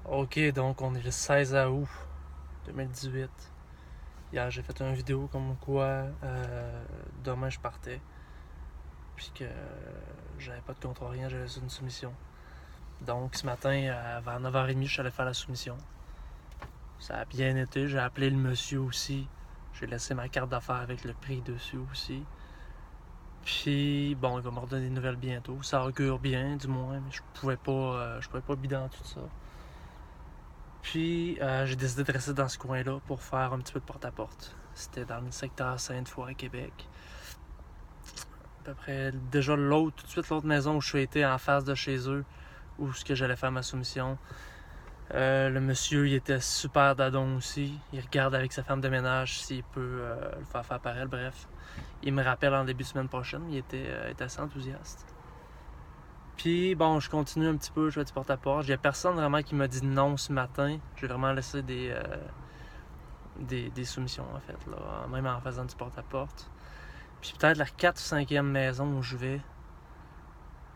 Ok, donc on est le 16 août 2018. Hier, j'ai fait une vidéo comme quoi demain je partais. Puis que j'avais pas de contre rien, j'avais une soumission. Donc ce matin, vers 9h30, je suis allé faire la soumission. Ça a bien été, j'ai appelé le monsieur aussi. J'ai laissé ma carte d'affaires avec le prix dessus aussi. Puis bon, il va me redonner des nouvelles bientôt. Ça augure bien, du moins, mais je pouvais pas bider dans tout ça. Puis j'ai décidé de rester dans ce coin-là pour faire un petit peu de porte-à-porte. C'était dans le secteur Sainte-Foy à Québec. À peu près déjà tout de suite l'autre maison où je suis été en face de chez eux, où ce que j'allais faire ma soumission. Le monsieur, il était super dadon aussi. Il regarde avec sa femme de ménage s'il peut le faire par elle. Bref, il me rappelle en début de semaine prochaine. Il était assez enthousiaste. Puis bon, je continue un petit peu, je fais du porte-à-porte. Il n'y a personne vraiment qui m'a dit non ce matin. J'ai vraiment laissé des soumissions en fait, là, même en faisant du porte-à-porte. Puis peut-être la 4 ou 5e maison où je vais.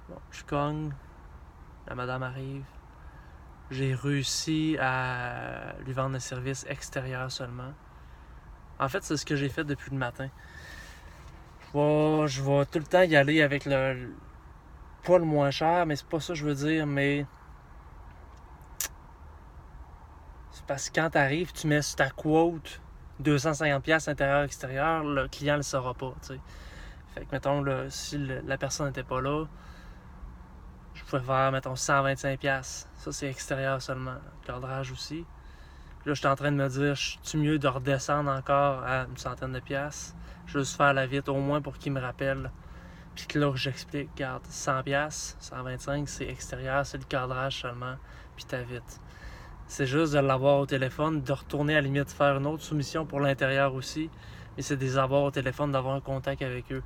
Bon, je cogne, la madame arrive. J'ai réussi à lui vendre un service extérieur seulement. En fait, c'est ce que j'ai fait depuis le matin. Je vais tout le temps y aller avec pas le moins cher, mais c'est pas ça que je veux dire, mais c'est parce que quand t'arrives, tu mets sur ta quote 250$ intérieur-extérieur, le client le saura pas, tu sais. Fait que, mettons, là, si la personne n'était pas là, je pouvais faire, mettons, 125$. Ça, c'est extérieur seulement. Le cadrage aussi. Puis là, j'étais en train de me dire, je suis mieux de redescendre encore à une centaine de piastres. Juste faire la vite, au moins pour qu'il me rappelle. Puis que là, j'explique, regarde, 100$, 125$, c'est extérieur, c'est le cadrage seulement. Puis t'as vite. C'est juste de l'avoir au téléphone, de retourner à la limite faire une autre soumission pour l'intérieur aussi. Mais c'est des avoir au téléphone, d'avoir un contact avec eux.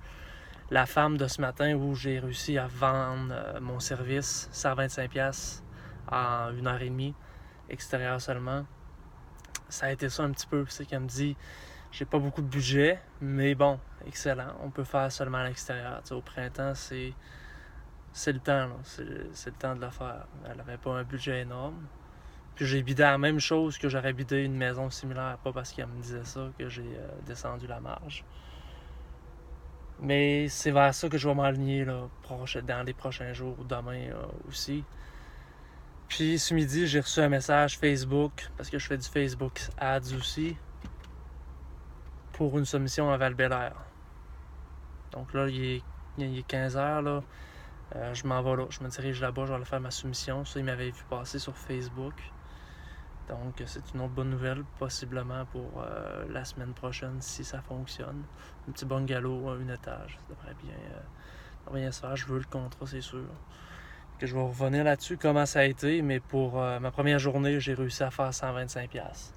La femme de ce matin où j'ai réussi à vendre mon service, 125$ en 1h30, extérieur seulement. Ça a été ça un petit peu. C'est qu'elle me dit, j'ai pas beaucoup de budget, mais bon, excellent. On peut faire seulement à l'extérieur. T'sais, au printemps, c'est le temps. Là. C'est le temps de le faire. Elle avait pas un budget énorme. Puis j'ai bidé la même chose que j'aurais bidé une maison similaire. Pas parce qu'elle me disait ça que j'ai descendu la marge. Mais c'est vers ça que je vais m'aligner là, dans les prochains jours, demain aussi. Puis ce midi, j'ai reçu un message Facebook, parce que je fais du Facebook Ads aussi, pour une soumission à Val-Bélair. Donc là, il est 15h, là. Je m'en vais là, je me dirige là-bas, je vais aller faire ma soumission. Ça, il m'avait vu passer sur Facebook. Donc c'est une autre bonne nouvelle, possiblement pour la semaine prochaine, si ça fonctionne. Un petit bungalow, un étage, ça devrait bien se faire. Je veux le contrat, c'est sûr. Que je vais revenir là-dessus, comment ça a été, mais pour ma première journée, j'ai réussi à faire 125$.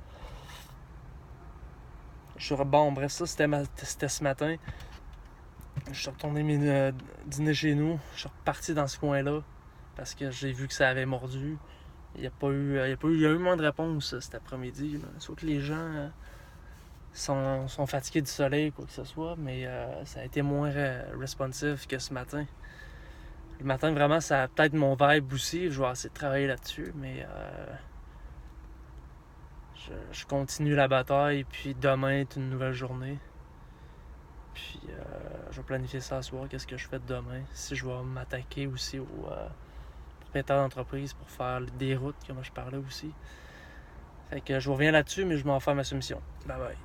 Bon, bref, ça, c'était ce matin. Je suis retourné dîner chez nous. Je suis reparti dans ce coin-là parce que j'ai vu que ça avait mordu. Il y a eu moins de réponses cet après-midi. Là. Soit que les gens sont fatigués du soleil, quoi que ce soit, mais ça a été moins responsive que ce matin. Le matin, vraiment, ça a peut-être mon vibe aussi. Je vais essayer de travailler là-dessus, mais je continue la bataille. Puis demain est une nouvelle journée. Puis je vais planifier ça ce soir, qu'est-ce que je fais demain. Si je vais m'attaquer aussi au propriétaire d'entreprise pour faire des routes, comme je parlais aussi. Fait que je reviens là-dessus, mais je m'en fais ma soumission. Bye bye.